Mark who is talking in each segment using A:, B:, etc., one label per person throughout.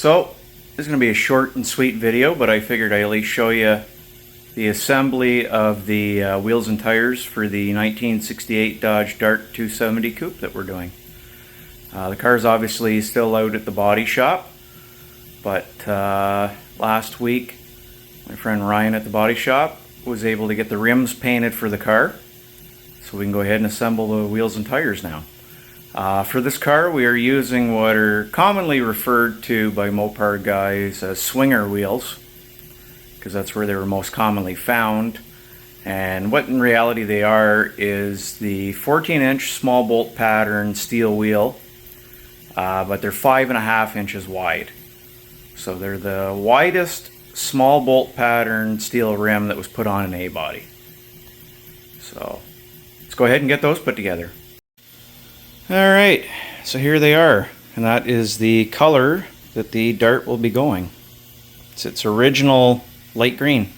A: So this is going to be a short and sweet video, but I figured I'd at least show you the assembly of the wheels and tires for the 1968 Dodge Dart 270 coupe that we're doing. The car's obviously still out at the body shop, but last week my friend Ryan at the body shop was able to get the rims painted for the car, so we can go ahead and assemble the wheels and tires now. For this car we are using what are commonly referred to by Mopar guys as swinger wheels, because that's where they were most commonly found. And what in reality they are is the 14-inch small bolt pattern steel wheel, but they're 5.5 inches wide. So they're the widest small bolt pattern steel rim that was put on an A-body. So let's go ahead and get those put together. Alright, so here they are, and that is the color that the Dart will be going. It's its original light green.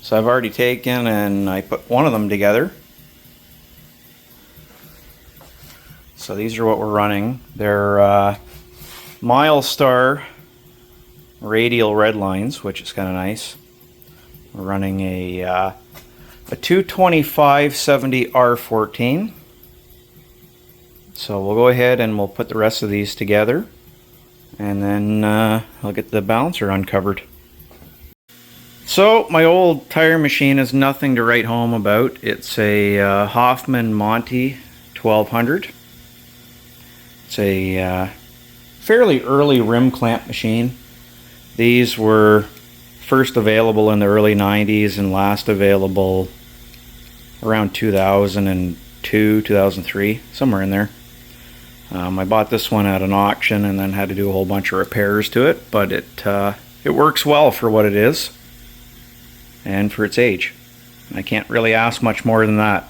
A: So I've already taken and I put one of them together. So these are what we're running. They're Milestar radial red lines, which is kind of nice. We're running a 225/70 R14. So we'll go ahead and we'll put the rest of these together, and then I'll get the balancer uncovered. So my old tire machine is nothing to write home about. It's a Hoffman Monty 1200. It's a fairly early rim clamp machine. These were first available in the early 90s and last available around 2002, 2003, somewhere in there. I bought this one at an auction and then had to do a whole bunch of repairs to it, but it works well for what it is and for its age. I can't really ask much more than that.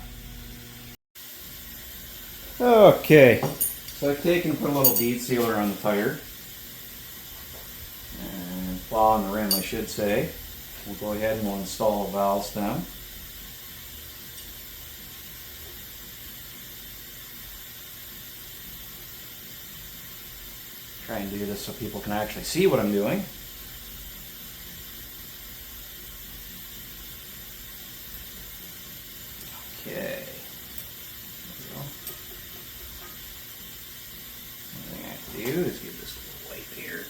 A: Okay, so I've taken and put a little bead sealer on the tire, and flaw on the rim I should say. We'll go ahead and we'll install a valve stem. Try and do this so people can actually see what I'm doing. Okay. There we go. One thing I have to do is give this a little light here.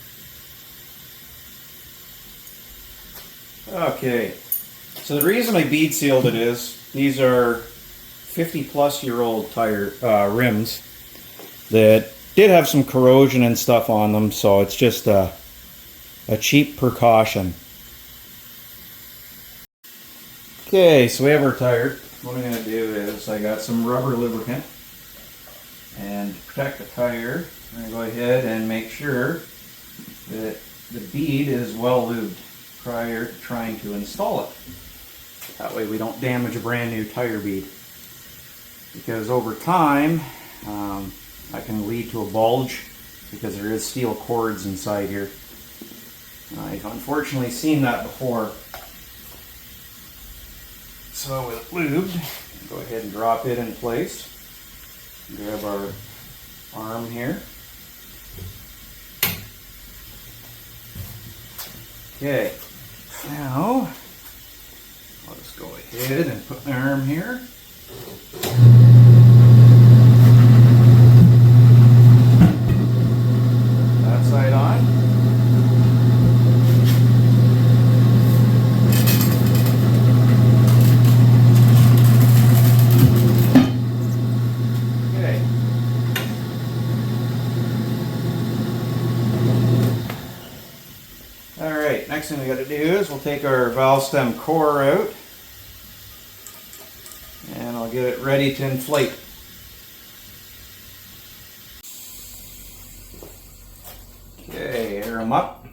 A: Okay. So the reason I bead sealed it is these are 50-plus-year-old tire rims that did have some corrosion and stuff on them, so it's just a cheap precaution. Okay, so we have our tire. What I'm going to do is I got some rubber lubricant, and to protect the tire I'm going to go ahead and make sure that the bead is well lubed prior to trying to install it. That way we don't damage a brand new tire bead, because over time that can lead to a bulge because there is steel cords inside here. I've unfortunately seen that before. So with it lubed, go ahead and drop it in place. Grab our arm here. Okay, now I'll just go ahead and put my arm here. That side on. Okay. Alright, next thing we got to do is we'll take our valve stem core out, and I'll get it ready to inflate. Okay, air them up.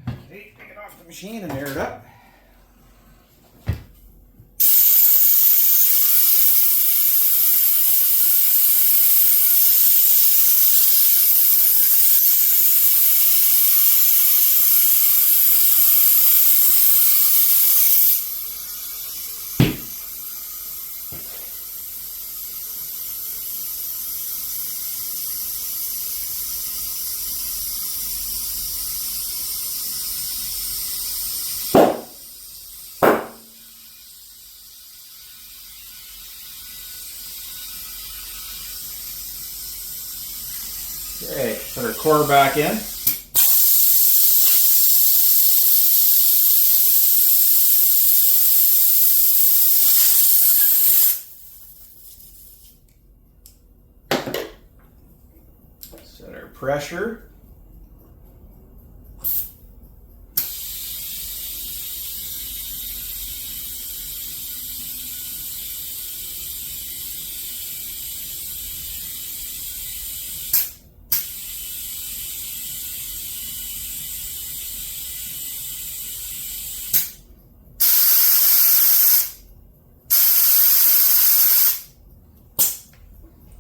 A: Okay, take it off the machine and air it up. Put our core back in. Set our pressure.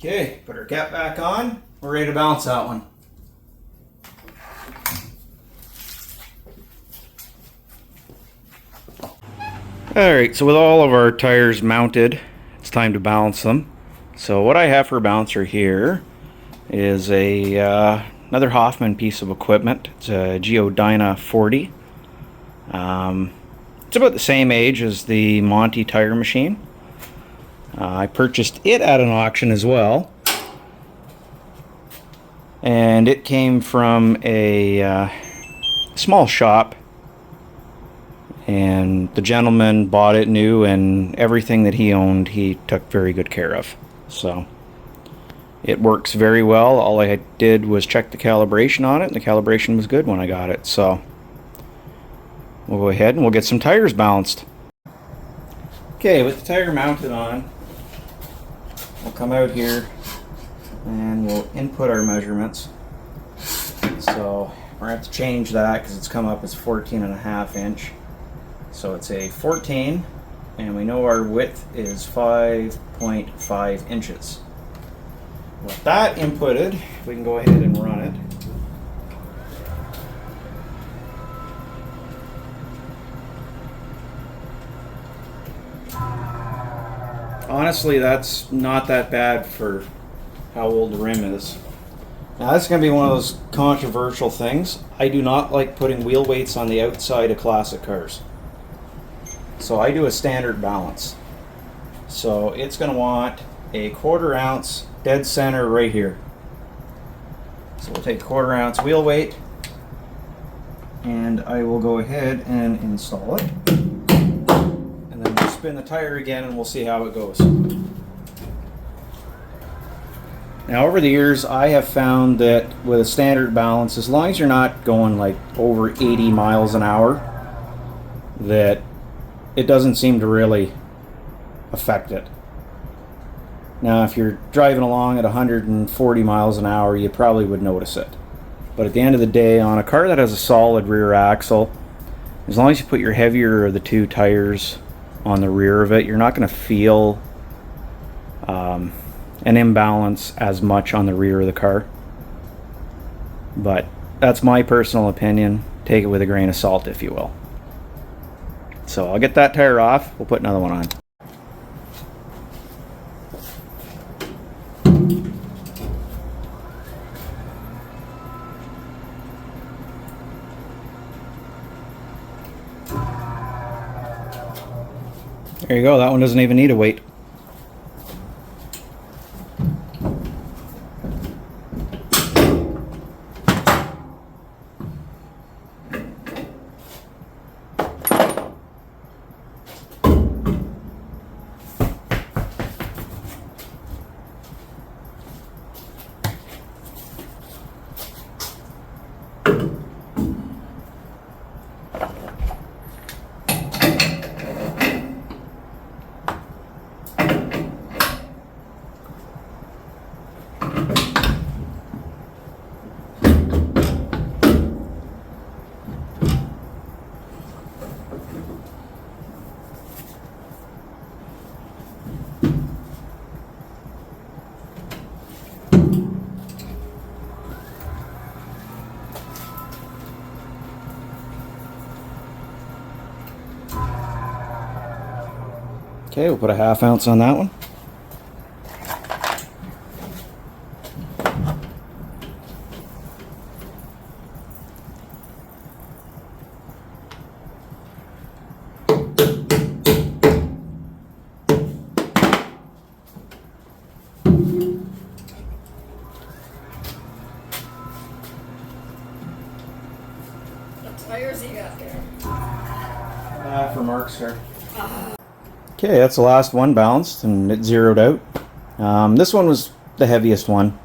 A: Okay, put our cap back on. We're ready to balance that one. Alright, so with all of our tires mounted, it's time to balance them. So what I have for a balancer here is another Hoffman piece of equipment. It's a Geodyna 40. It's about the same age as the Monty tire machine. I purchased it at an auction as well, and it came from a small shop, and the gentleman bought it new, and everything that he owned he took very good care of. So it works very well. All I did was check the calibration on it, and the calibration was good when I got it. So we'll go ahead and we'll get some tires balanced. Okay, with the tire mounted on, we'll come out here and we'll input our measurements. So we're going to have to change that because it's come up as 14.5 inch. So it's a 14, and we know our width is 5.5 inches. With that inputted, we can go ahead and run it. Honestly, that's not that bad for how old the rim is. Now, that's going to be one of those controversial things. I do not like putting wheel weights on the outside of classic cars. So I do a standard balance. So it's going to want a 1/4 ounce dead center right here. So we'll take 1/4 ounce wheel weight, and I will go ahead and install it. And then we'll spin the tire again and we'll see how it goes. Now, over the years, I have found that with a standard balance, as long as you're not going like over 80 miles an hour, that it doesn't seem to really affect it. Now, if you're driving along at 140 miles an hour, you probably would notice it. But at the end of the day, on a car that has a solid rear axle, as long as you put your heavier of the two tires on the rear of it, you're not going to feel an imbalance as much on the rear of the car. But that's my personal opinion. Take it with a grain of salt, if you will. So I'll get that tire off. We'll put another one on. There you go. That one doesn't even need a weight. Okay, we'll put a 1/2 ounce on that one.
B: tires you got there?
A: For Mark's car. Okay, that's the last one balanced and it zeroed out. This one was the heaviest one.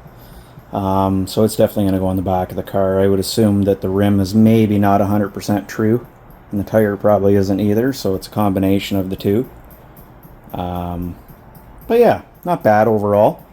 A: So it's definitely going to go on the back of the car. I would assume that the rim is maybe not 100% true. And the tire probably isn't either. So it's a combination of the two. But yeah, not bad overall.